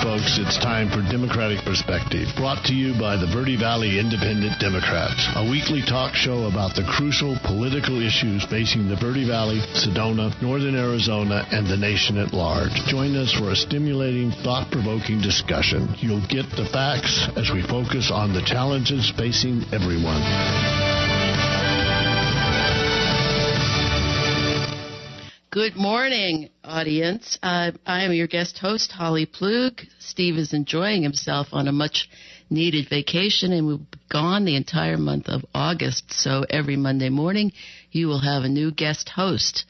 folks. It's time for Democratic Perspective, brought to you by the Verde Valley Independent Democrats, a weekly talk show about the crucial political issues facing the Verde Valley, Sedona, Northern Arizona, and the nation at large. Join us for a stimulating, thought-provoking discussion. You'll get the facts as we focus on the challenges facing everyone. Good morning, audience. I am your guest host, Holly Plug. Steve is enjoying himself on a much-needed vacation, and we'll be gone the entire month of August. So every Monday morning, you will have a new guest host.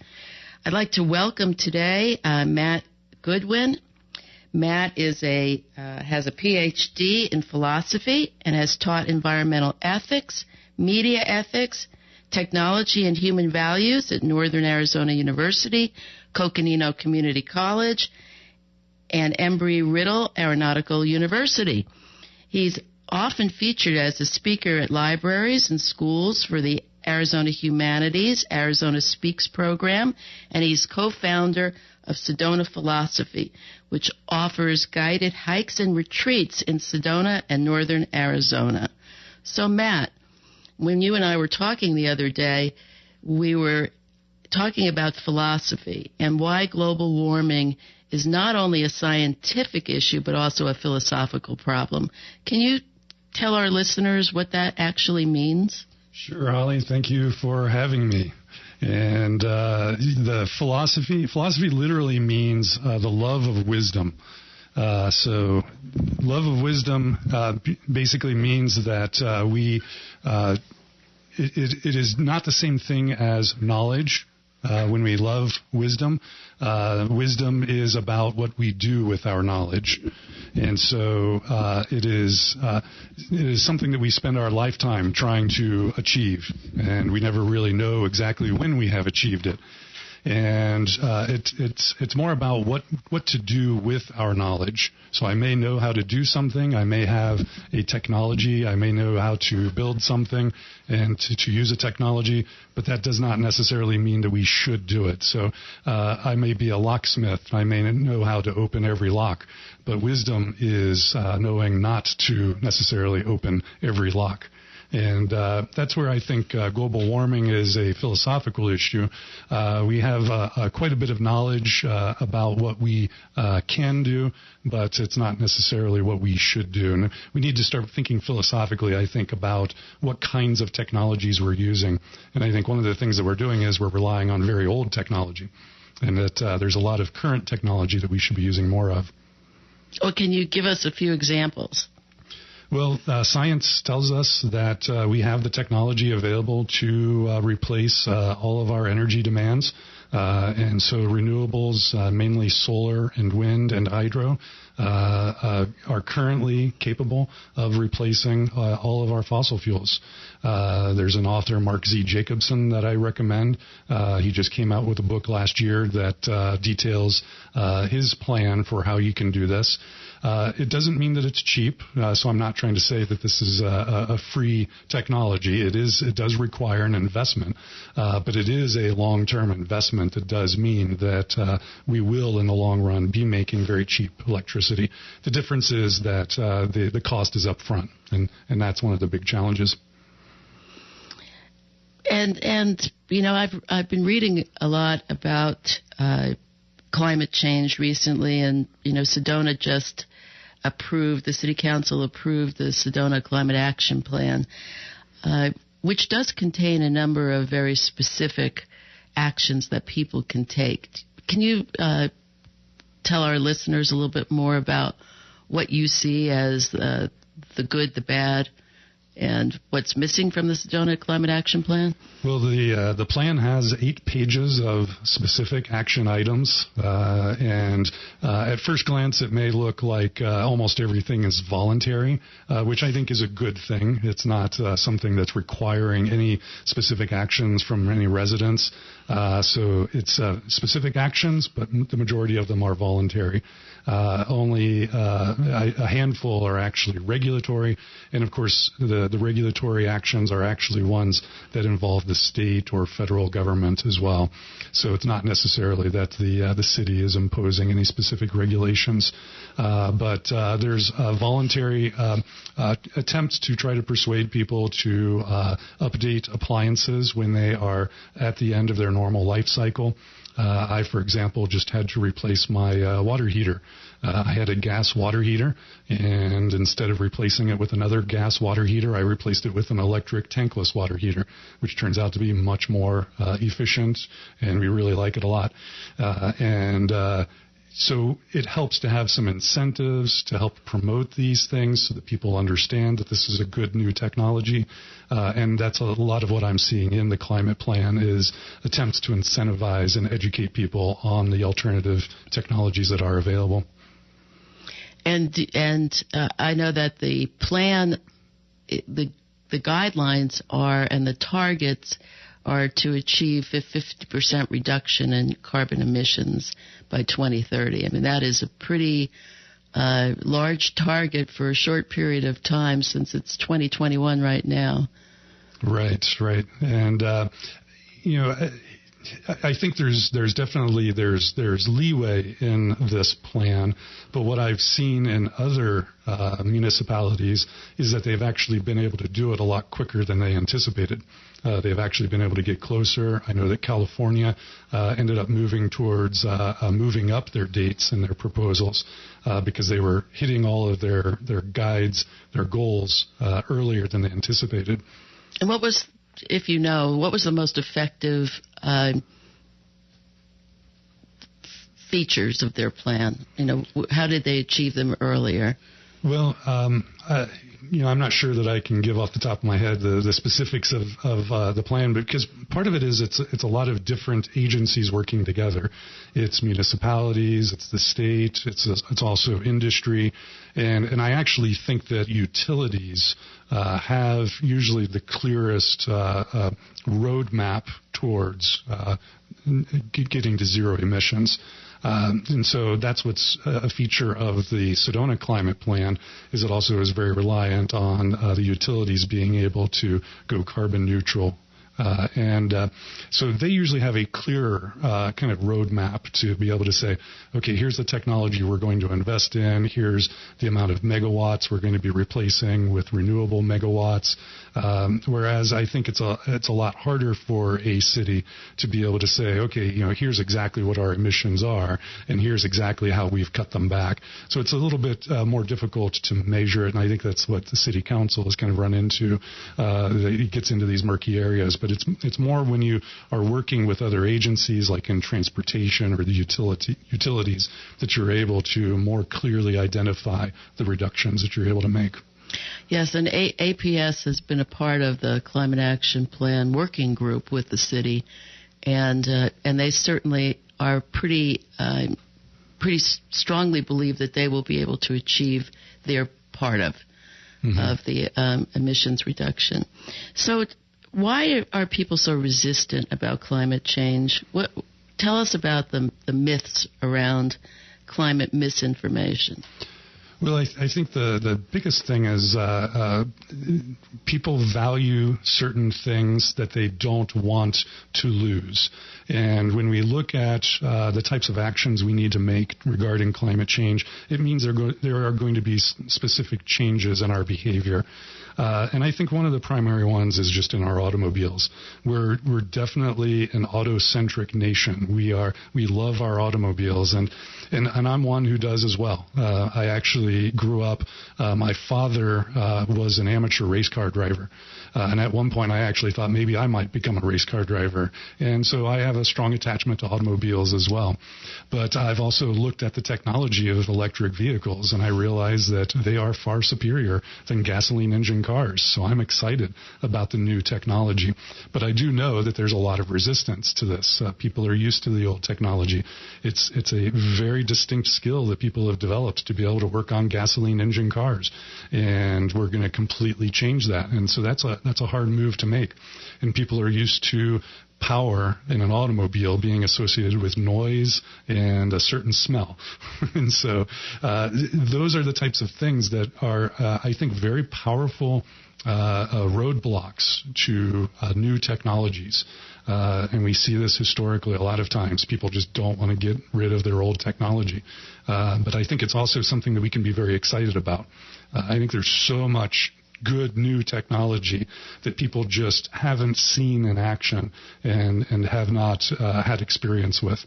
I'd like to welcome today Matt Goodwin. Matt has a PhD in philosophy and has taught environmental ethics, media ethics, technology and human values at Northern Arizona University, Coconino Community College, and Embry-Riddle Aeronautical University. He's often featured as a speaker at libraries and schools for the Arizona Humanities, Arizona Speaks program, and he's co-founder of Sedona Philosophy, which offers guided hikes and retreats in Sedona and Northern Arizona. So, Matt, when you and I were talking the other day, we were talking about philosophy and why global warming is not only a scientific issue but also a philosophical problem. Can you tell our listeners what that actually means? Sure, Holly. Thank you for having me. And the philosophy literally means the love of wisdom. So love of wisdom basically means that it is not the same thing as knowledge. When we love wisdom, wisdom is about what we do with our knowledge. And so it is something that we spend our lifetime trying to achieve, and we never really know exactly when we have achieved it. And it's more about what to do with our knowledge. So I may know how to do something, I may have a technology, I may know how to build something and to use a technology, but that does not necessarily mean that we should do it. So I may be a locksmith, I may know how to open every lock, but wisdom is knowing not to necessarily open every lock. And that's where I think global warming is a philosophical issue. We have quite a bit of knowledge about what we can do, but it's not necessarily what we should do. And we need to start thinking philosophically, I think, about what kinds of technologies we're using. And I think one of the things that we're doing is we're relying on very old technology, and that there's a lot of current technology that we should be using more of. Well, can you give us a few examples? Well, science tells us that we have the technology available to replace all of our energy demands. And so renewables, mainly solar and wind and hydro, are currently capable of replacing all of our fossil fuels. There's an author, Mark Z. Jacobson, that I recommend. He just came out with a book last year that details his plan for how you can do this. It doesn't mean that it's cheap, so I'm not trying to say that this is a free technology. It does require an investment, but it is a long-term investment that does mean that we will, in the long run, be making very cheap electricity. The difference is that the cost is up front, and that's one of the big challenges. And you know, I've been reading a lot about climate change recently, and you know, Sedona just the City Council approved the Sedona Climate Action Plan, which does contain a number of very specific actions that people can take. Can you tell our listeners a little bit more about what you see as the good, the bad, and what's missing from the Sedona Climate Action Plan? Well, the plan has 8 pages of specific action items, and at first glance it may look like almost everything is voluntary, which I think is a good thing. It's not something that's requiring any specific actions from any residents. So it's specific actions, but the majority of them are voluntary. Only a handful are actually regulatory, and of course the the regulatory actions are actually ones that involve the state or federal government as well. So it's not necessarily that the city is imposing any specific regulations, but there's voluntary attempts to try to persuade people to update appliances when they are at the end of their normal life cycle. I, for example, just had to replace my water heater. I had a gas water heater, and instead of replacing it with another gas water heater, I replaced it with an electric tankless water heater, which turns out to be much more efficient, and we really like it a lot. So it helps to have some incentives to help promote these things so that people understand that this is a good new technology. And that's a lot of what I'm seeing in the climate plan is attempts to incentivize and educate people on the alternative technologies that are available. And I know that the plan, the guidelines are, and the targets are to achieve a 50% reduction in carbon emissions by 2030. I mean, that is a pretty large target for a short period of time since it's 2021 right now. Right. And, I think there's definitely leeway in this plan, but what I've seen in other municipalities is that they've actually been able to do it a lot quicker than they anticipated. They've actually been able to get closer. I know that California ended up moving towards moving up their dates and their proposals because they were hitting all of their guides, their goals earlier than they anticipated. And what was the most effective features of their plan? How did they achieve them earlier? Well, I'm not sure that I can give off the top of my head the specifics of the plan, because part of it is it's a lot of different agencies working together. It's municipalities, it's the state, it's also industry, and I actually think that utilities have usually the clearest roadmap towards getting to zero emissions. And so that's what's a feature of the Sedona climate plan, is it also is very reliant on the utilities being able to go carbon neutral. So they usually have a clearer kind of roadmap to be able to say, okay, here's the technology we're going to invest in. Here's the amount of megawatts we're going to be replacing with renewable megawatts. Whereas I think it's a lot harder for a city to be able to say, okay, here's exactly what our emissions are, and here's exactly how we've cut them back. So it's a little bit more difficult to measure it, and I think that's what the city council has kind of run into. It gets into these murky areas. But it's more when you are working with other agencies, like in transportation or the utilities, that you're able to more clearly identify the reductions that you're able to make. Yes, and APS has been a part of the Climate Action Plan working group with the city, and they certainly are pretty strongly believe that they will be able to achieve their part of the emissions reduction. So why are people so resistant about climate change? Tell us about the myths around climate misinformation. Well, I think the biggest thing is people value certain things that they don't want to lose. And when we look at the types of actions we need to make regarding climate change, it means there are going to be specific changes in our behavior. And I think one of the primary ones is just in our automobiles. We're definitely an auto-centric nation. We love our automobiles, and I'm one who does as well. I actually grew up. My father was an amateur race car driver, and at one point I actually thought maybe I might become a race car driver. And so I have a strong attachment to automobiles as well. But I've also looked at the technology of electric vehicles, and I realize that they are far superior than gasoline engine cars. So I'm excited about the new technology. But I do know that there's a lot of resistance to this. People are used to the old technology. It's a very distinct skill that people have developed to be able to work on gasoline engine cars. And we're going to completely change that. And so that's a hard move to make. And people are used to power in an automobile being associated with noise and a certain smell. And so those are the types of things that are, I think, very powerful roadblocks to new technologies. And we see this historically a lot of times. People just don't want to get rid of their old technology. But I think it's also something that we can be very excited about. I think there's so much good new technology that people just haven't seen in action and have not had experience with.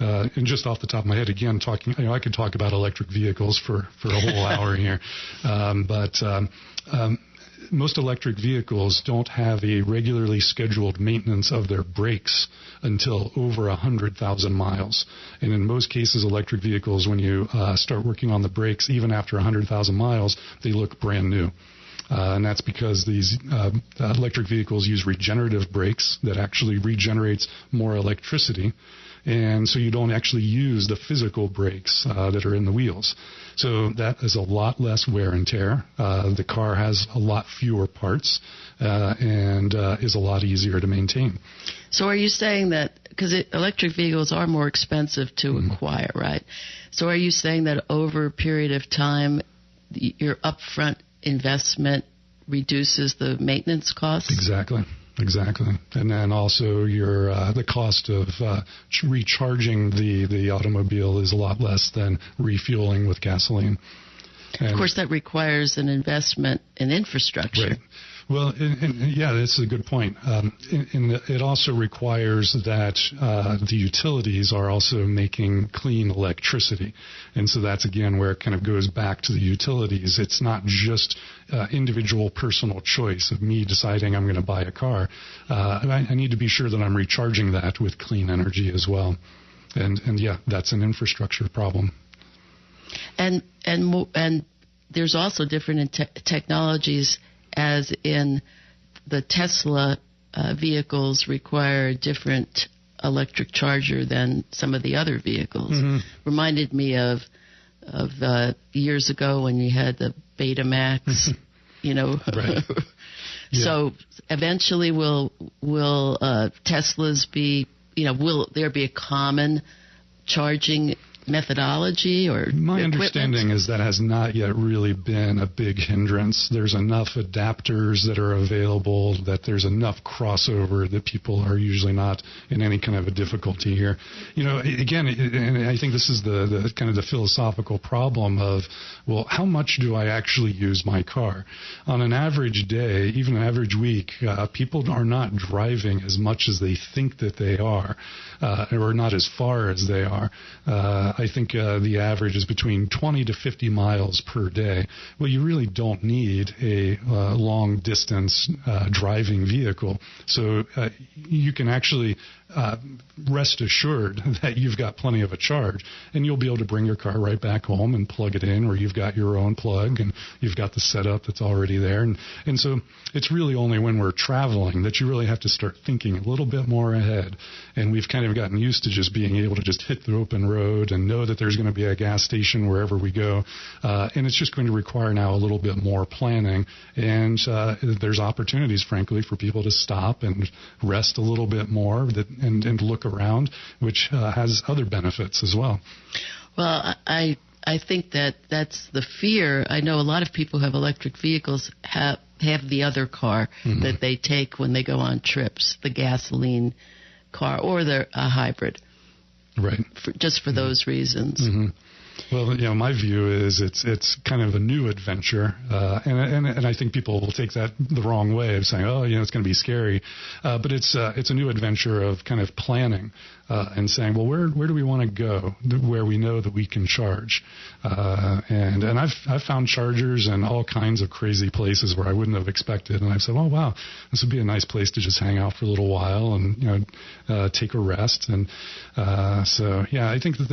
And just off the top of my head, again, I could talk about electric vehicles for a whole hour here. But most electric vehicles don't have a regularly scheduled maintenance of their brakes until over 100,000 miles. And in most cases, electric vehicles, when you start working on the brakes, even after 100,000 miles, they look brand new. And that's because these electric vehicles use regenerative brakes that actually regenerates more electricity. And so you don't actually use the physical brakes that are in the wheels. So that is a lot less wear and tear. The car has a lot fewer parts and is a lot easier to maintain. So are you saying that, because electric vehicles are more expensive to acquire, right? So are you saying that over a period of time, your upfront investment reduces the maintenance costs? Exactly. And then also the cost of recharging the automobile is a lot less than refueling with gasoline. And of course, that requires an investment in infrastructure. Right. Well, yeah, that's a good point. It also requires that the utilities are also making clean electricity. And so that's, again, where it kind of goes back to the utilities. It's not just individual personal choice of me deciding I'm going to buy a car. I need to be sure that I'm recharging that with clean energy as well. And yeah, that's an infrastructure problem. And there's also different technologies, as in the Tesla vehicles require a different electric charger than some of the other vehicles. Reminded me of years ago when you had the Betamax, Right. Yeah. So eventually will Teslas be, will there be a common charging methodology or My equipment? understanding is that has not yet really been a big hindrance. There's enough adapters that are available that there's enough crossover that people are usually not in any kind of a difficulty here. Again, and I think this is the kind of the philosophical problem of, well, how much do I actually use my car? On an average day, even an average week, people are not driving as much as they think that they are, or not as far as they are. I think the average is between 20 to 50 miles per day. Well, you really don't need a long-distance driving vehicle. So you can actually rest assured that you've got plenty of a charge, and you'll be able to bring your car right back home and plug it in, or you've got your own plug, and you've got the setup that's already there. And so it's really only when we're traveling that you really have to start thinking a little bit more ahead. And we've kind of gotten used to just being able to just hit the open road and know that there's going to be a gas station wherever we go. And it's just going to require now a little bit more planning. And there's opportunities, frankly, for people to stop and rest a little bit more and look around, which has other benefits as well. Well, I think that's the fear. I know a lot of people who have electric vehicles have the other car that they take when they go on trips, the gasoline car or the hybrid. Right. Just for those reasons. Well, my view is it's kind of a new adventure, and I think people will take that the wrong way of saying, it's going to be scary, but it's a new adventure of kind of planning and saying, well, where do we want to go where we know that we can charge, and I've found chargers in all kinds of crazy places where I wouldn't have expected, and I've said, oh wow, this would be a nice place to just hang out for a little while and take a rest, and so yeah, I think that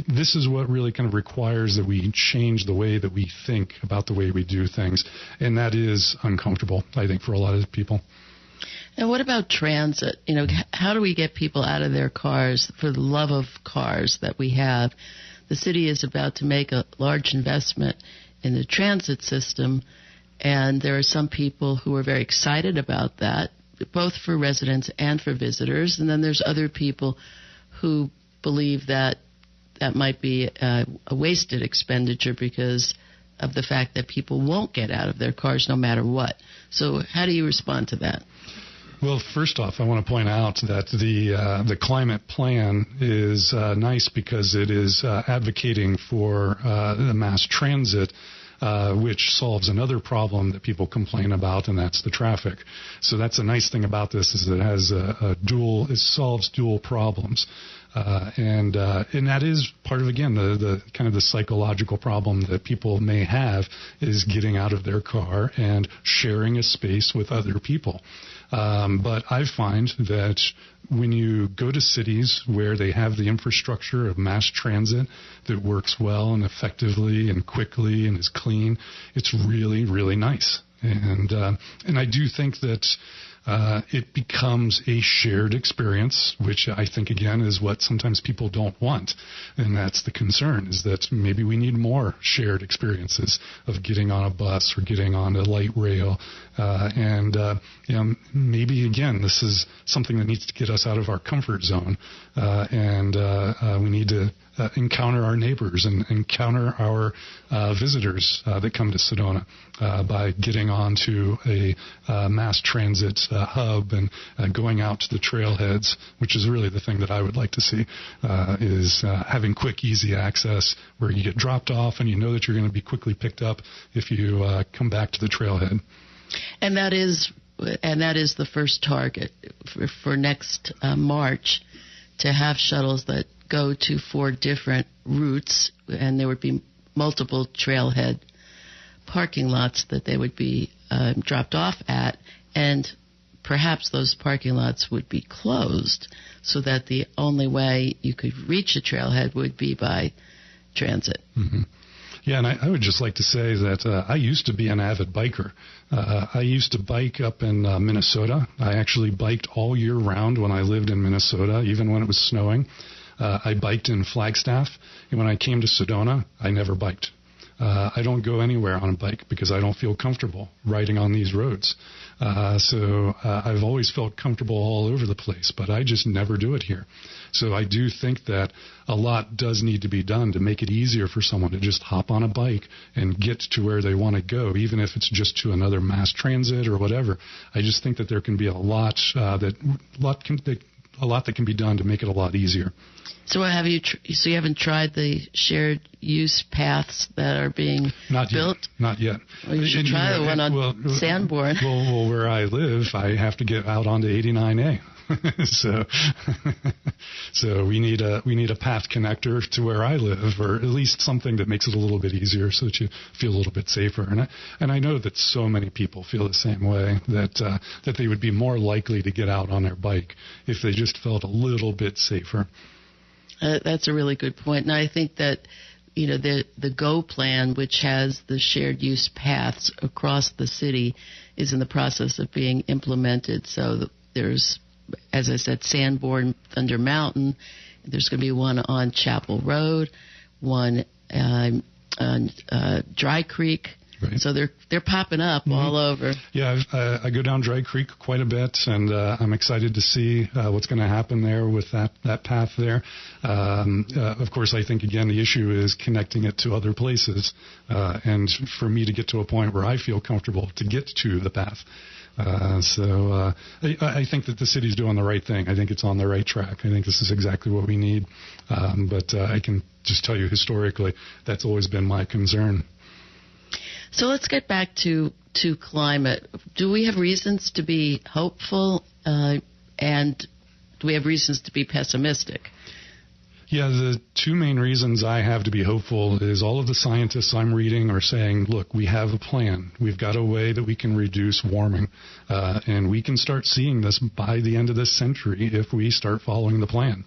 this is what really kind of requires that we change the way that we think about the way we do things. And that is uncomfortable, I think, for a lot of people. And what about transit? How do we get people out of their cars for the love of cars that we have? The city is about to make a large investment in the transit system, and there are some people who are very excited about that, both for residents and for visitors. And then there's other people who believe that might be a wasted expenditure because of the fact that people won't get out of their cars no matter what. So how do you respond to that? Well, first off, I want to point out that the climate plan is nice because it is advocating for the mass transit, which solves another problem that people complain about, and that's the traffic. So that's a nice thing about this, is that it has it solves dual problems. And that is part of, again, the kind of the psychological problem that people may have, is getting out of their car and sharing a space with other people. But I find that when you go to cities where they have the infrastructure of mass transit that works well and effectively and quickly and is clean, it's really, really nice. And I do think that it becomes a shared experience, which I think, again, is what sometimes people don't want. And that's the concern, is that maybe we need more shared experiences of getting on a bus or getting on a light rail. Maybe, again, this is something that needs to get us out of our comfort zone. We need to encounter our neighbors and encounter our visitors that come to Sedona by getting onto a mass transit hub and going out to the trailheads, which is really the thing that I would like to see, is having quick, easy access where you get dropped off and you know that you're going to be quickly picked up if you come back to the trailhead. And that is the first target for next March, to have shuttles that go to 4 different routes, and there would be multiple trailhead parking lots that they would be dropped off at, and perhaps those parking lots would be closed so that the only way you could reach a trailhead would be by transit. Mm-hmm. Yeah, and I would just like to say that I used to be an avid biker. I used to bike up in Minnesota. I actually biked all year round when I lived in Minnesota, even when it was snowing. I biked in Flagstaff, and when I came to Sedona, I never biked. I don't go anywhere on a bike because I don't feel comfortable riding on these roads. So I've always felt comfortable all over the place, but I just never do it here. So I do think that a lot does need to be done to make it easier for someone to just hop on a bike and get to where they want to go, even if it's just to another mass transit or whatever. I just think that there can be a lot that can be done to make it a lot easier. So you haven't tried the shared use paths that are being built? Not yet. Well, you should try the one on Sanborn. Well, where I live, I have to get out onto 89A. So we need a path connector to where I live, or at least something that makes it a little bit easier so that you feel a little bit safer. And I know that so many people feel the same way, that they would be more likely to get out on their bike if they just felt a little bit safer. That's a really good point. And I think that, the GO plan, which has the shared use paths across the city, is in the process of being implemented. So there's, as I said, Sanborn, Thunder Mountain. There's going to be one on Chapel Road, one on Dry Creek. Right. So they're popping up all over. Yeah, I go down Dry Creek quite a bit, and I'm excited to see what's going to happen there with that path there. Of course, I think, again, the issue is connecting it to other places, and for me to get to a point where I feel comfortable to get to the path. So I think that the city's doing the right thing. I think it's on the right track. I think this is exactly what we need. But I can just tell you, historically, that's always been my concern. So let's get back to climate. Do we have reasons to be hopeful, and do we have reasons to be pessimistic? Yeah, the two main reasons I have to be hopeful is all of the scientists I'm reading are saying, look, we have a plan. We've got a way that we can reduce warming, and we can start seeing this by the end of this century if we start following the plan.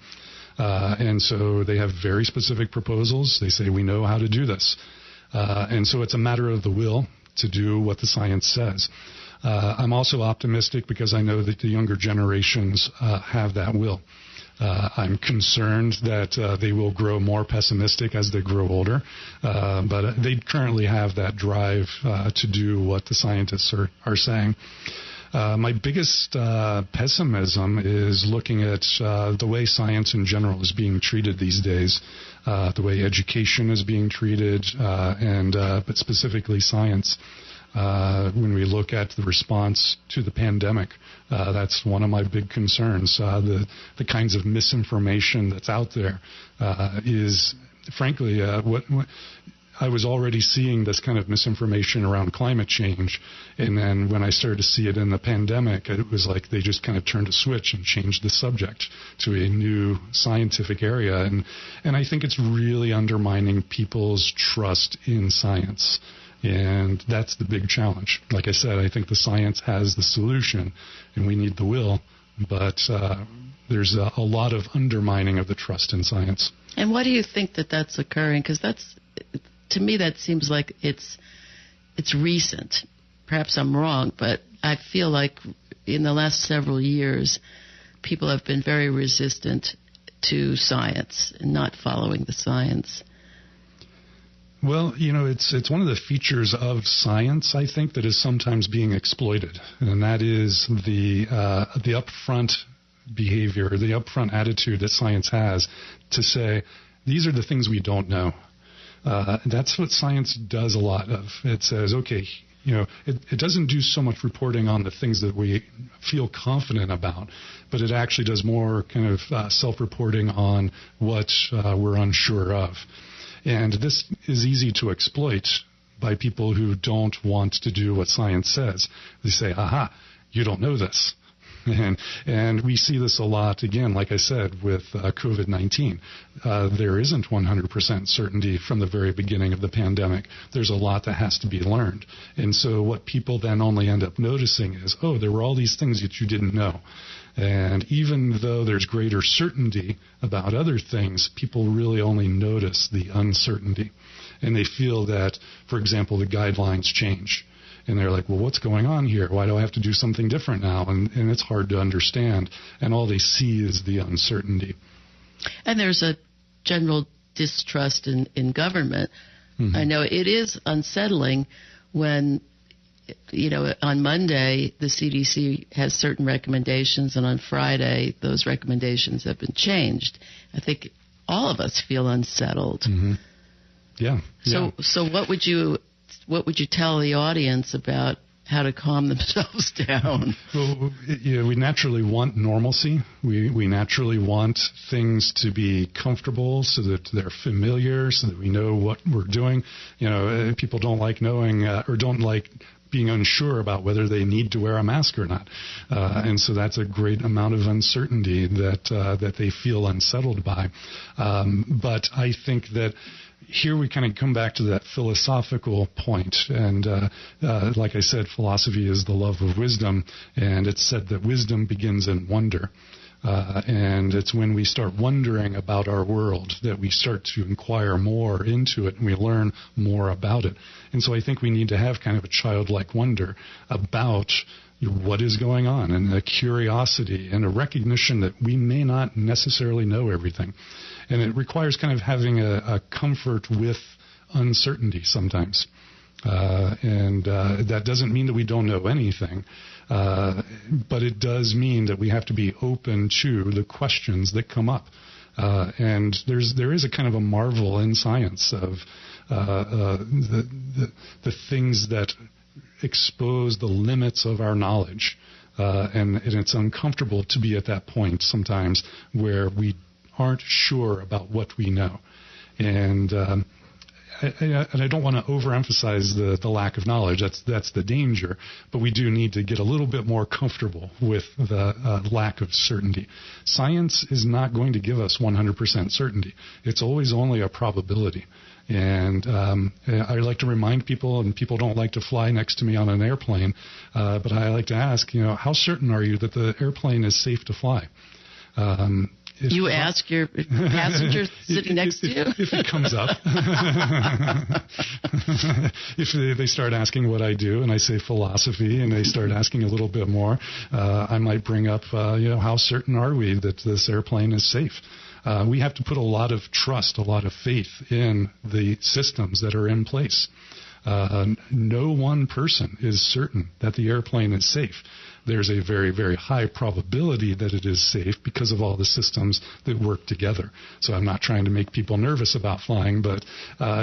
And so they have very specific proposals. They say we know how to do this. And so it's a matter of the will to do what the science says. I'm also optimistic because I know that the younger generations have that will. I'm concerned that they will grow more pessimistic as they grow older, but they currently have that drive to do what the scientists are saying. My biggest pessimism is looking at the way science in general is being treated these days, the way education is being treated, but specifically science. When we look at the response to the pandemic, that's one of my big concerns. The kinds of misinformation that's out there is, frankly, what I was already seeing this kind of misinformation around climate change, and then when I started to see it in the pandemic, it was like they just kind of turned a switch and changed the subject to a new scientific area, and I think it's really undermining people's trust in science. And that's the big challenge. Like I said, I think the science has the solution, and we need the will, but there's a lot of undermining of the trust in science. And why do you think that that's occurring? Because to me, that seems like it's recent. Perhaps I'm wrong, but I feel like in the last several years, people have been very resistant to science and not following the science. Well, it's one of the features of science, I think, that is sometimes being exploited, and that is the upfront behavior, the upfront attitude that science has to say, these are the things we don't know. That's what science does a lot of. It says, okay, it doesn't do so much reporting on the things that we feel confident about, but it actually does more kind of self-reporting on what we're unsure of. And this is easy to exploit by people who don't want to do what science says. They say, aha, you don't know this. And we see this a lot, again, like I said, with COVID-19. There isn't 100% certainty from the very beginning of the pandemic. There's a lot that has to be learned. And so what people then only end up noticing is, oh, there were all these things that you didn't know. And even though there's greater certainty about other things, people really only notice the uncertainty. And they feel that, for example, the guidelines change. And they're like, well, what's going on here? Why do I have to do something different now? And it's hard to understand. And all they see is the uncertainty. And there's a general distrust in government. Mm-hmm. I know it is unsettling when, on Monday, the CDC has certain recommendations, and on Friday, those recommendations have been changed. I think all of us feel unsettled. Mm-hmm. Yeah. So what would you tell the audience about how to calm themselves down? Well, we naturally want normalcy. We naturally want things to be comfortable so that they're familiar, so that we know what we're doing. People don't like knowing or don't like being unsure about whether they need to wear a mask or not. And so that's a great amount of uncertainty that they feel unsettled by. But I think that here we kind of come back to that philosophical point. And like I said, philosophy is the love of wisdom. And it's said that wisdom begins in wonder. And it's when we start wondering about our world that we start to inquire more into it and we learn more about it. And so I think we need to have kind of a childlike wonder about what is going on, and a curiosity and a recognition that we may not necessarily know everything. And it requires kind of having a comfort with uncertainty sometimes. And that doesn't mean that we don't know anything, but it does mean that we have to be open to the questions that come up. And there is a kind of a marvel in science of the things that expose the limits of our knowledge. And it's uncomfortable to be at that point sometimes where we aren't sure about what we know. And I don't want to overemphasize the lack of knowledge. That's the danger. But we do need to get a little bit more comfortable with the lack of certainty. Science is not going to give us 100% certainty. It's always only a probability. And I like to remind people, and people don't like to fly next to me on an airplane, but I like to ask, how certain are you that the airplane is safe to fly? You ask your passenger sitting next to you? If it comes up. If they start asking what I do and I say philosophy and they start asking a little bit more, I might bring up, how certain are we that this airplane is safe? We have to put a lot of trust, a lot of faith in the systems that are in place. No one person is certain that the airplane is safe. there's a very, very high probability that it is safe because of all the systems that work together. So I'm not trying to make people nervous about flying, but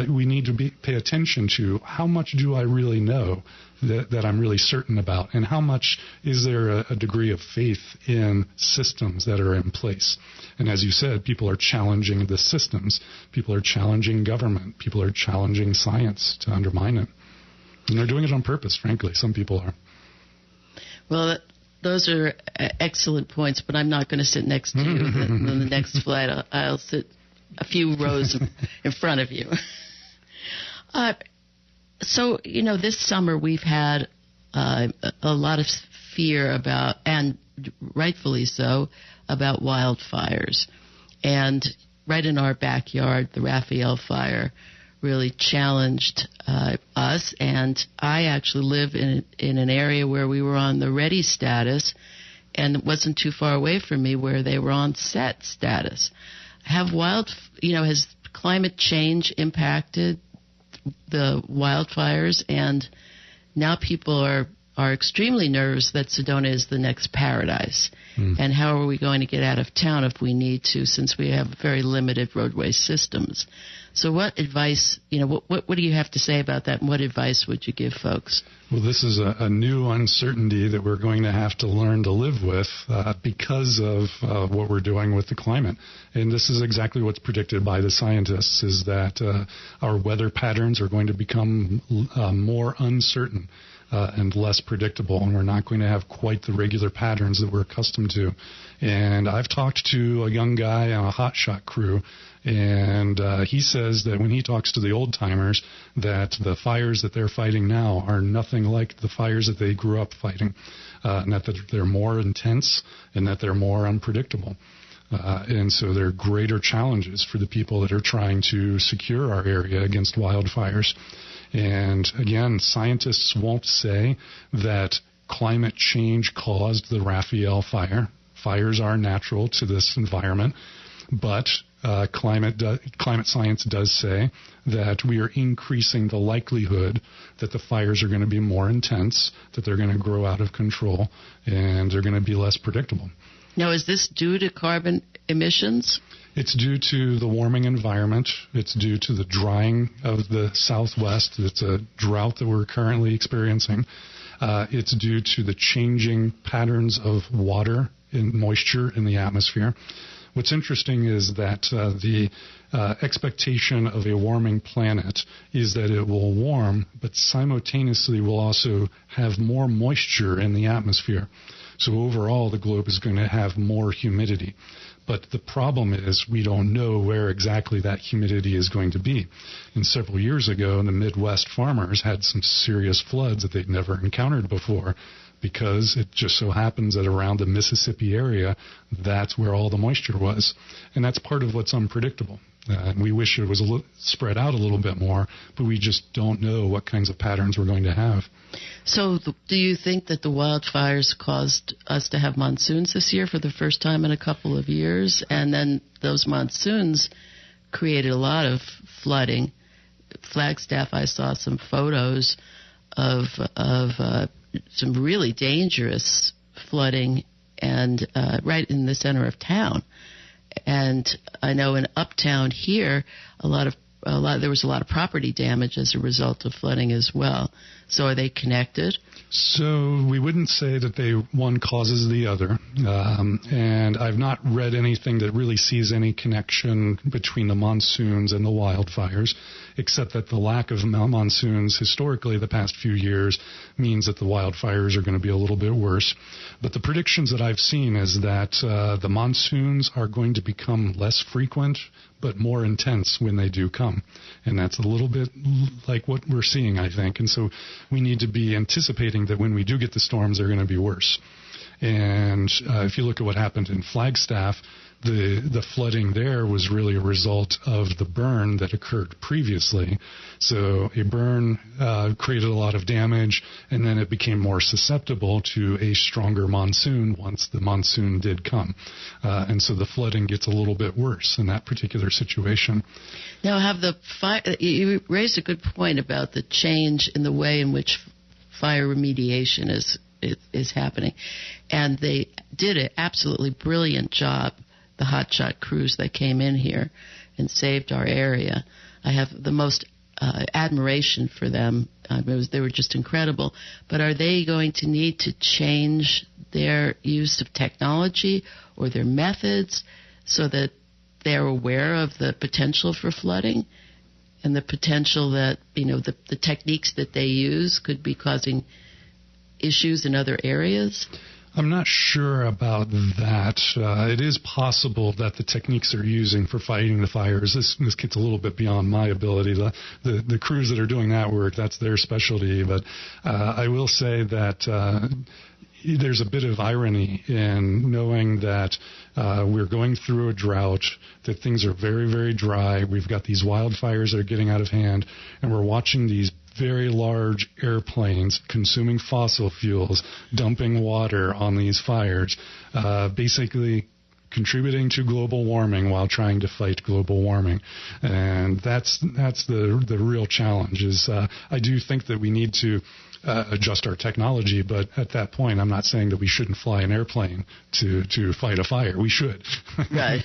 we need to pay attention to how much do I really know that I'm really certain about, and how much is there a degree of faith in systems that are in place. And as you said, people are challenging the systems. People are challenging government. People are challenging science to undermine it. And they're doing it on purpose, frankly. Some people are. Well, those are excellent points, but I'm not going to sit next to you on the next flight. I'll sit a few rows in front of you. So, this summer we've had a lot of fear about, and rightfully so, about wildfires. And right in our backyard, the Raphael fire really challenged us. And I actually live in an area where we were on the ready status, and it wasn't too far away from me where they were on set status. Has climate change impacted the wildfires? And now people are extremely nervous that Sedona is the next paradise. And how are we going to get out of town if we need to, since we have very limited roadway systems? So what advice, what do you have to say about that, and what advice would you give folks? Well, this is a new uncertainty that we're going to have to learn to live with because of what we're doing with the climate. And this is exactly what's predicted by the scientists, is that our weather patterns are going to become more uncertain and less predictable, and we're not going to have quite the regular patterns that we're accustomed to. And I've talked to a young guy on a hotshot crew, and he says that when he talks to the old-timers, that the fires that they're fighting now are nothing like the fires that they grew up fighting, and that they're more intense and that they're more unpredictable. And so there are greater challenges for the people that are trying to secure our area against wildfires. And again, scientists won't say that climate change caused the Raphael fire. Fires are natural to this environment, but climate science does say that we are increasing the likelihood that the fires are going to be more intense, that they're going to grow out of control, and they're going to be less predictable. Now, is this due to carbon emissions? It's due to the warming environment. It's due to the drying of the Southwest. It's a drought that we're currently experiencing. It's due to the changing patterns of water and moisture in the atmosphere. What's interesting is that the expectation of a warming planet is that it will warm, but simultaneously will also have more moisture in the atmosphere. So overall, the globe is going to have more humidity. But the problem is we don't know where exactly that humidity is going to be. And several years ago, the Midwest farmers had some serious floods that they'd never encountered before, because it just so happens that around the Mississippi area, that's where all the moisture was. And that's part of what's unpredictable. And we wish it was spread out a little bit more, but we just don't know what kinds of patterns we're going to have. So do you think that the wildfires caused us to have monsoons this year for the first time in a couple of years? And then those monsoons created a lot of flooding. Flagstaff, I saw some photos of some really dangerous flooding, and right in the center of town. And I know in uptown here, there was a lot of property damage as a result of flooding as well. So are they connected? So we wouldn't say that one causes the other. And I've not read anything that really sees any connection between the monsoons and the wildfires, except that the lack of monsoons historically the past few years means that the wildfires are going to be a little bit worse. But the predictions that I've seen is that the monsoons are going to become less frequent but more intense when they do come. And that's a little bit like what we're seeing, I think. And so we need to be anticipating that when we do get the storms, they're going to be worse. And if you look at what happened in Flagstaff, the flooding there was really a result of the burn that occurred previously. So a burn created a lot of damage, and then it became more susceptible to a stronger monsoon once the monsoon did come. And so the flooding gets a little bit worse in that particular situation. Now, you raised a good point about the change in the way in which fire remediation is is happening. And they did an absolutely brilliant job, the hotshot crews that came in here and saved our area. I have the most admiration for them. They were just incredible. But are they going to need to change their use of technology or their methods so that they're aware of the potential for flooding and the potential that, the techniques that they use could be causing issues in other areas? I'm not sure about that. It is possible that the techniques they're using for fighting the fires, this gets a little bit beyond my ability. The crews that are doing that work, that's their specialty. But I will say that there's a bit of irony in knowing that we're going through a drought, that things are very, very dry. We've got these wildfires that are getting out of hand, and we're watching these very large airplanes consuming fossil fuels, dumping water on these fires, basically contributing to global warming while trying to fight global warming. And that's the real challenge. I do think that we need to adjust our technology, but at that point, I'm not saying that we shouldn't fly an airplane to fight a fire. We should. Right.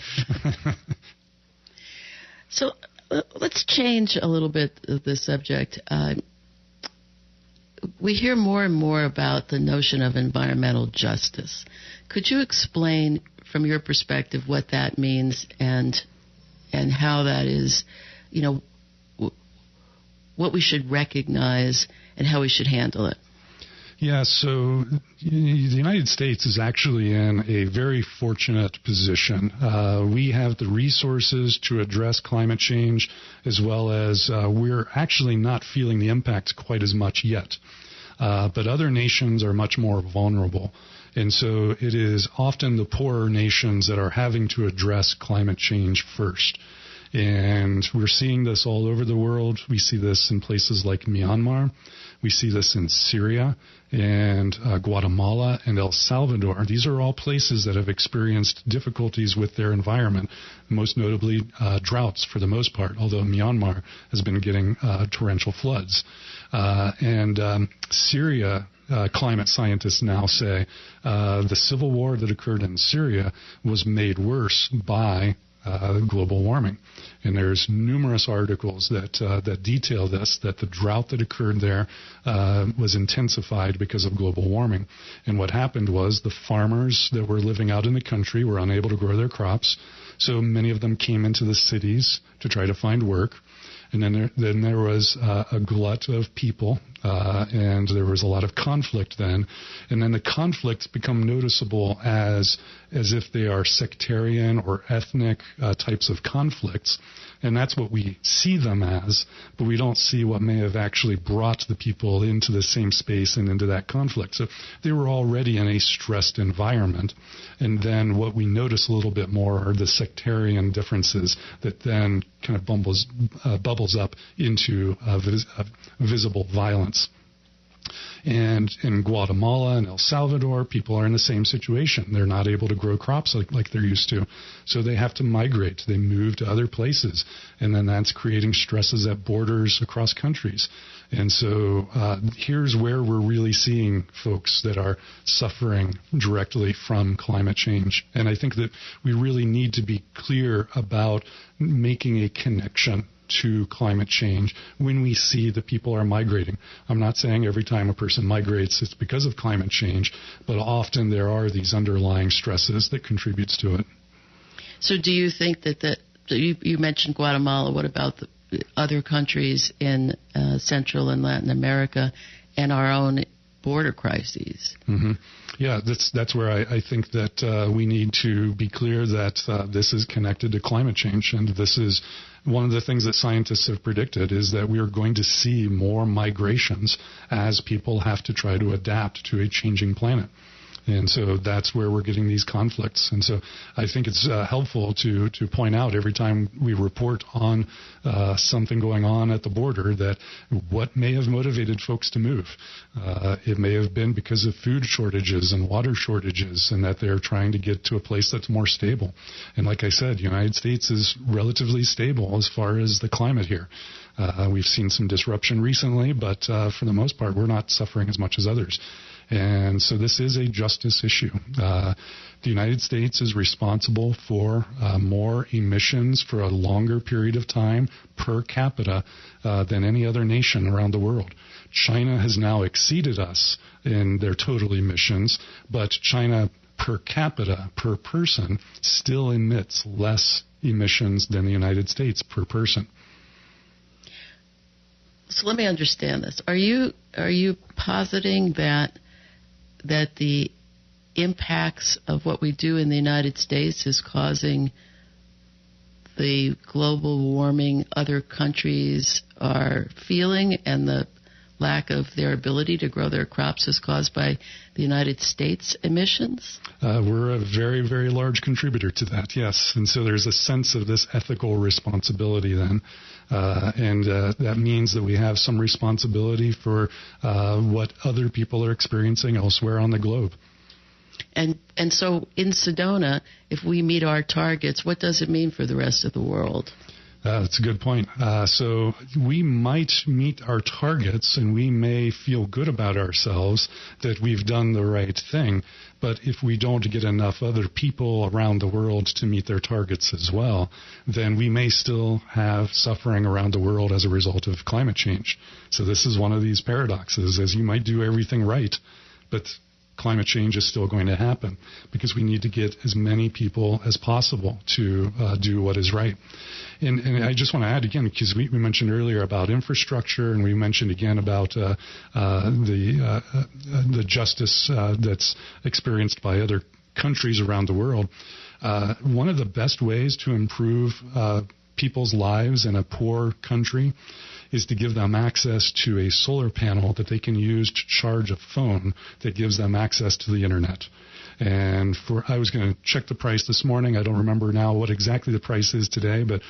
So let's change a little bit of the subject. We hear more and more about the notion of environmental justice. Could you explain, from your perspective, what that means and how that is, what we should recognize and how we should handle it? Yeah, so the United States is actually in a very fortunate position. We have the resources to address climate change, as well as we're actually not feeling the impacts quite as much yet. But other nations are much more vulnerable. And so it is often the poorer nations that are having to address climate change first. And we're seeing this all over the world. We see this in places like Myanmar. We see this in Syria and Guatemala and El Salvador. These are all places that have experienced difficulties with their environment, most notably droughts for the most part, although Myanmar has been getting torrential floods. Syria, climate scientists now say the civil war that occurred in Syria was made worse by global warming. And there's numerous articles that detail this, that the drought that occurred there was intensified because of global warming. And what happened was the farmers that were living out in the country were unable to grow their crops, so many of them came into the cities to try to find work. And then there was a glut of people, and there was a lot of conflict then. And then the conflicts become noticeable as if they are sectarian or ethnic types of conflicts. And that's what we see them as, but we don't see what may have actually brought the people into the same space and into that conflict. So they were already in a stressed environment. And then what we notice a little bit more are the sectarian differences that then kind of bubbles up into visible violence. And in Guatemala and El Salvador, people are in the same situation. They're not able to grow crops like they're used to. So they have to migrate. They move to other places. And then that's creating stresses at borders across countries. And so here's where we're really seeing folks that are suffering directly from climate change. And I think that we really need to be clear about making a connection to climate change when we see that people are migrating. I'm not saying every time a person migrates it's because of climate change, but often there are these underlying stresses that contributes to it. So do you think that you mentioned Guatemala, what about the other countries in Central and Latin America and our own border crises? Mm-hmm. Yeah, that's where I think that we need to be clear that this is connected to climate change, and this is one of the things that scientists have predicted is that we are going to see more migrations as people have to try to adapt to a changing planet. And so that's where we're getting these conflicts. And so I think it's helpful to point out every time we report on something going on at the border that what may have motivated folks to move. It may have been because of food shortages and water shortages, and that they're trying to get to a place that's more stable. And like I said, the United States is relatively stable as far as the climate here. We've seen some disruption recently, but for the most part, we're not suffering as much as others. And so this is a justice issue. The United States is responsible for more emissions for a longer period of time per capita than any other nation around the world. China has now exceeded us in their total emissions, but China per capita, per person, still emits less emissions than the United States per person. So let me understand this. Are you positing that the impacts of what we do in the United States is causing the global warming other countries are feeling, and the lack of their ability to grow their crops is caused by the United States emissions? We're a very, very large contributor to that, yes. And so there's a sense of this ethical responsibility then. And that means that we have some responsibility for what other people are experiencing elsewhere on the globe. And so in Sedona, if we meet our targets, what does it mean for the rest of the world? That's a good point. So we might meet our targets and we may feel good about ourselves that we've done the right thing. But if we don't get enough other people around the world to meet their targets as well, then we may still have suffering around the world as a result of climate change. So this is one of these paradoxes, as you might do everything right, but climate change is still going to happen because we need to get as many people as possible to do what is right. And I just want to add again, because we mentioned earlier about infrastructure, and we mentioned again about the justice that's experienced by other countries around the world. One of the best ways to improve people's lives in a poor country is to give them access to a solar panel that they can use to charge a phone that gives them access to the internet. And I was going to check the price this morning. I don't remember now what exactly the price is today, but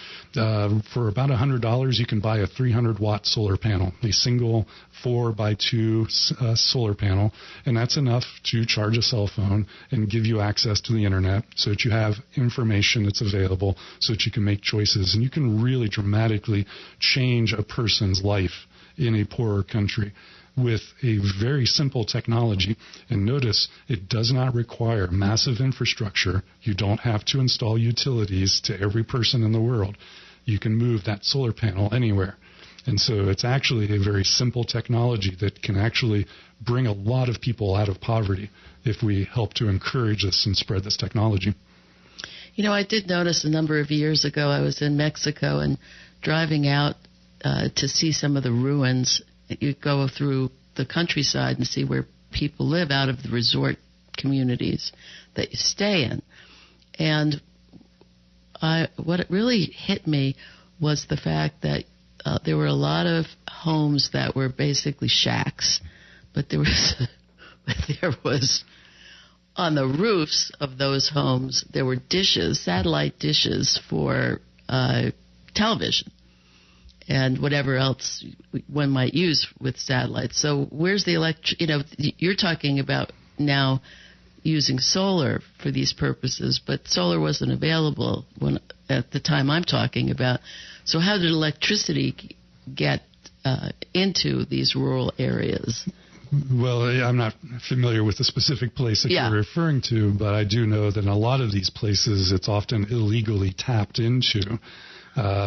for about $100, you can buy a 300-watt solar panel, a single 4x2 solar panel, and that's enough to charge a cell phone and give you access to the internet so that you have information that's available so that you can make choices. And you can really dramatically change a person's life in a poorer country with a very simple technology. And notice, it does not require massive infrastructure. You don't have to install utilities to every person in the world. You can move that solar panel anywhere. And so it's actually a very simple technology that can actually bring a lot of people out of poverty if we help to encourage this and spread this technology. You know, I did notice a number of years ago, I was in Mexico and driving out to see some of the ruins. You go through the countryside and see where people live out of the resort communities that you stay in. And what really hit me was the fact that there were a lot of homes that were basically shacks, but there was on the roofs of those homes, there were dishes, satellite dishes for television and whatever else one might use with satellites. So where's the you're talking about now using solar for these purposes, but solar wasn't available at the time I'm talking about. So how did electricity get into these rural areas? Well, I'm not familiar with the specific place that you're referring to, but I do know that in a lot of these places it's often illegally tapped into,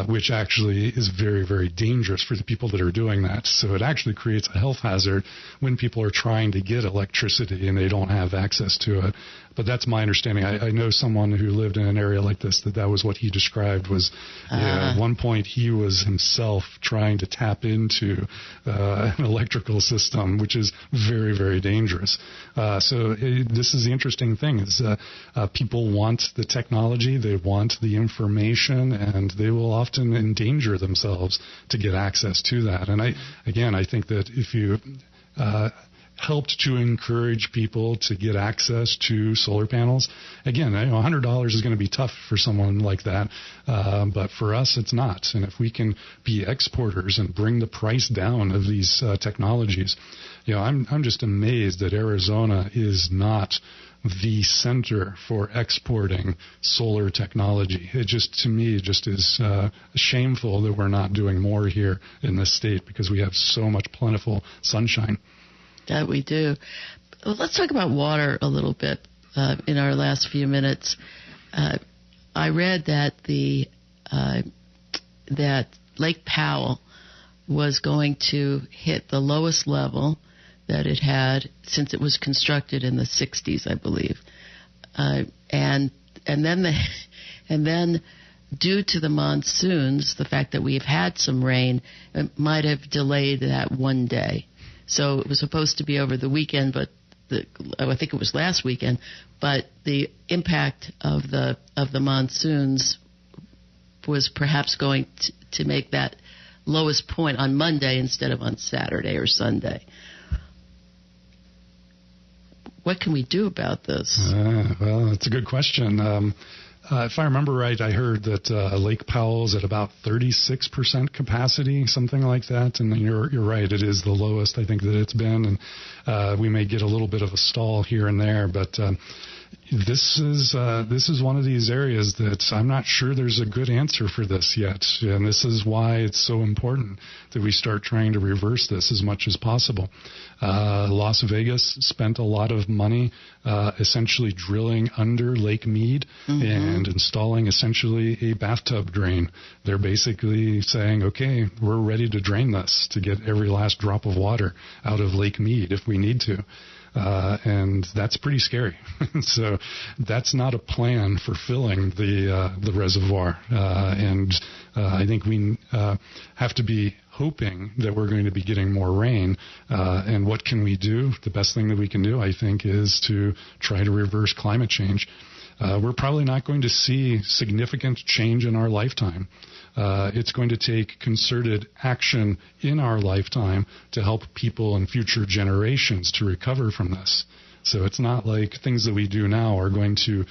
which actually is very, very dangerous for the people that are doing that. So it actually creates a health hazard when people are trying to get electricity and they don't have access to it. But that's my understanding. I know someone who lived in an area like this that was what he described was at one point he was himself trying to tap into an electrical system, which is very, very dangerous. So this is the interesting thing is people want the technology, they want the information, and they will often endanger themselves to get access to that. And I think that if you helped to encourage people to get access to solar panels. Again, $100 is going to be tough for someone like that, but for us, it's not. And if we can be exporters and bring the price down of these technologies, I'm just amazed that Arizona is not the center for exporting solar technology. It just, to me, just is shameful that we're not doing more here in this state because we have so much plentiful sunshine. That we do. let's talk about water a little bit in our last few minutes. I read that that Lake Powell was going to hit the lowest level that it had since it was constructed in the 60s, I believe. And then due to the monsoons, the fact that we've had some rain, it might have delayed that one day. So it was supposed to be over the weekend, but I think it was last weekend. But the impact of the monsoons was perhaps going to make that lowest point on Monday instead of on Saturday or Sunday. What can we do about this? Well, that's a good question. If I remember right, I heard that Lake Powell is at about 36% capacity, something like that. And you're right, it is the lowest I think that it's been. And we may get a little bit of a stall here and there, but this is one of these areas that I'm not sure there's a good answer for this yet. And this is why it's so important that we start trying to reverse this as much as possible. Las Vegas spent a lot of money essentially drilling under Lake Mead and installing essentially a bathtub drain. They're basically saying, okay, we're ready to drain this to get every last drop of water out of Lake Mead if we need to. And that's pretty scary. So that's not a plan for filling the reservoir. And I think we have to be hoping that we're going to be getting more rain. And what can we do? The best thing that we can do, I think, is to try to reverse climate change. We're probably not going to see significant change in our lifetime. It's going to take concerted action in our lifetime to help people in future generations to recover from this. So it's not like things that we do now are going to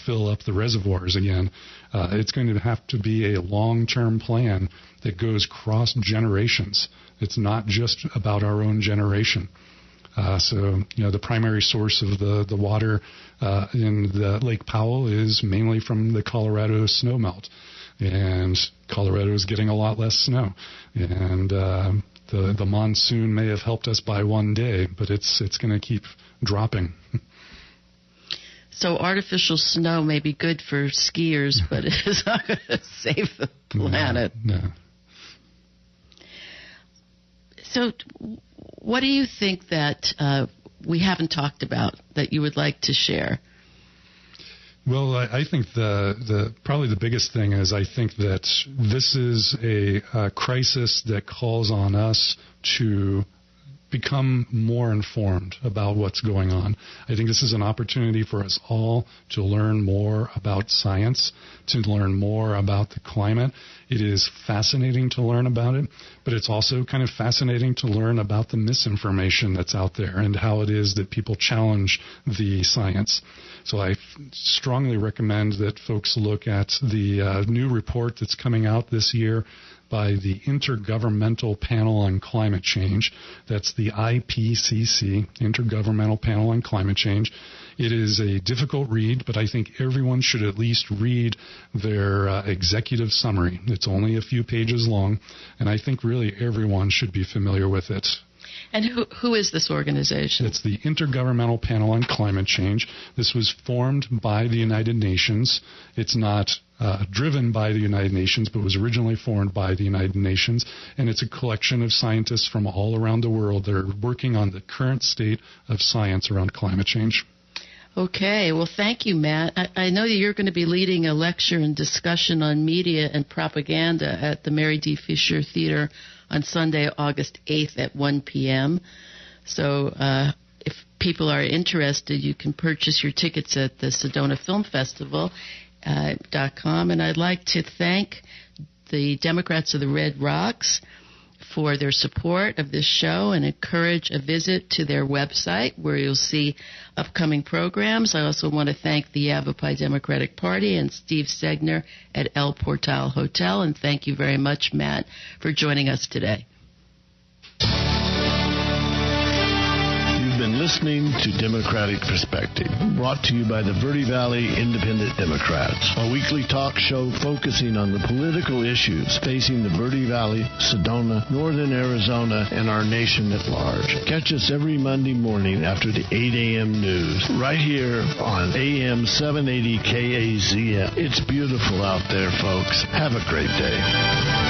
fill up the reservoirs again. It's going to have to be a long-term plan that goes cross generations. It's not just about our own generation. So, the primary source of the water in the Lake Powell is mainly from the Colorado snowmelt. And Colorado is getting a lot less snow. And the monsoon may have helped us by one day, but it's going to keep dropping. So artificial snow may be good for skiers, but it's not going to save the planet. No. So what do you think that we haven't talked about that you would like to share? Well, I think probably the biggest thing is I think that this is a crisis that calls on us to become more informed about what's going on. I think this is an opportunity for us all to learn more about science, to learn more about the climate. It is fascinating to learn about it, but it's also kind of fascinating to learn about the misinformation that's out there and how it is that people challenge the science. So I strongly recommend that folks look at the new report that's coming out this year by the Intergovernmental Panel on Climate Change. That's the IPCC, Intergovernmental Panel on Climate Change. It is a difficult read, but I think everyone should at least read their executive summary. It's only a few pages long, and I think really everyone should be familiar with it. And who is this organization? It's the Intergovernmental Panel on Climate Change. This was formed by the United Nations. It's not driven by the United Nations, but was originally formed by the United Nations. And it's a collection of scientists from all around the world that are working on the current state of science around climate change. Okay. Well, thank you, Matt. I know that you're going to be leading a lecture and discussion on media and propaganda at the Mary D. Fisher Theater on Sunday, August 8th at 1 p.m. So if people are interested, you can purchase your tickets at the Sedona Film Festival .com. And I'd like to thank the Democrats of the Red Rocks for their support of this show and encourage a visit to their website where you'll see upcoming programs. I also want to thank the Yavapai Democratic Party and Steve Segner at El Portal Hotel. And thank you very much, Matt, for joining us today. You've You've been listening to Democratic Perspective, brought to you by the Verde Valley Independent Democrats, a weekly talk show focusing on the political issues facing the Verde Valley, Sedona, Northern Arizona, and our nation at large. Catch us every Monday morning after the 8 a.m. news, right here on AM 780 KAZM. It's beautiful out there, folks. Have a great day.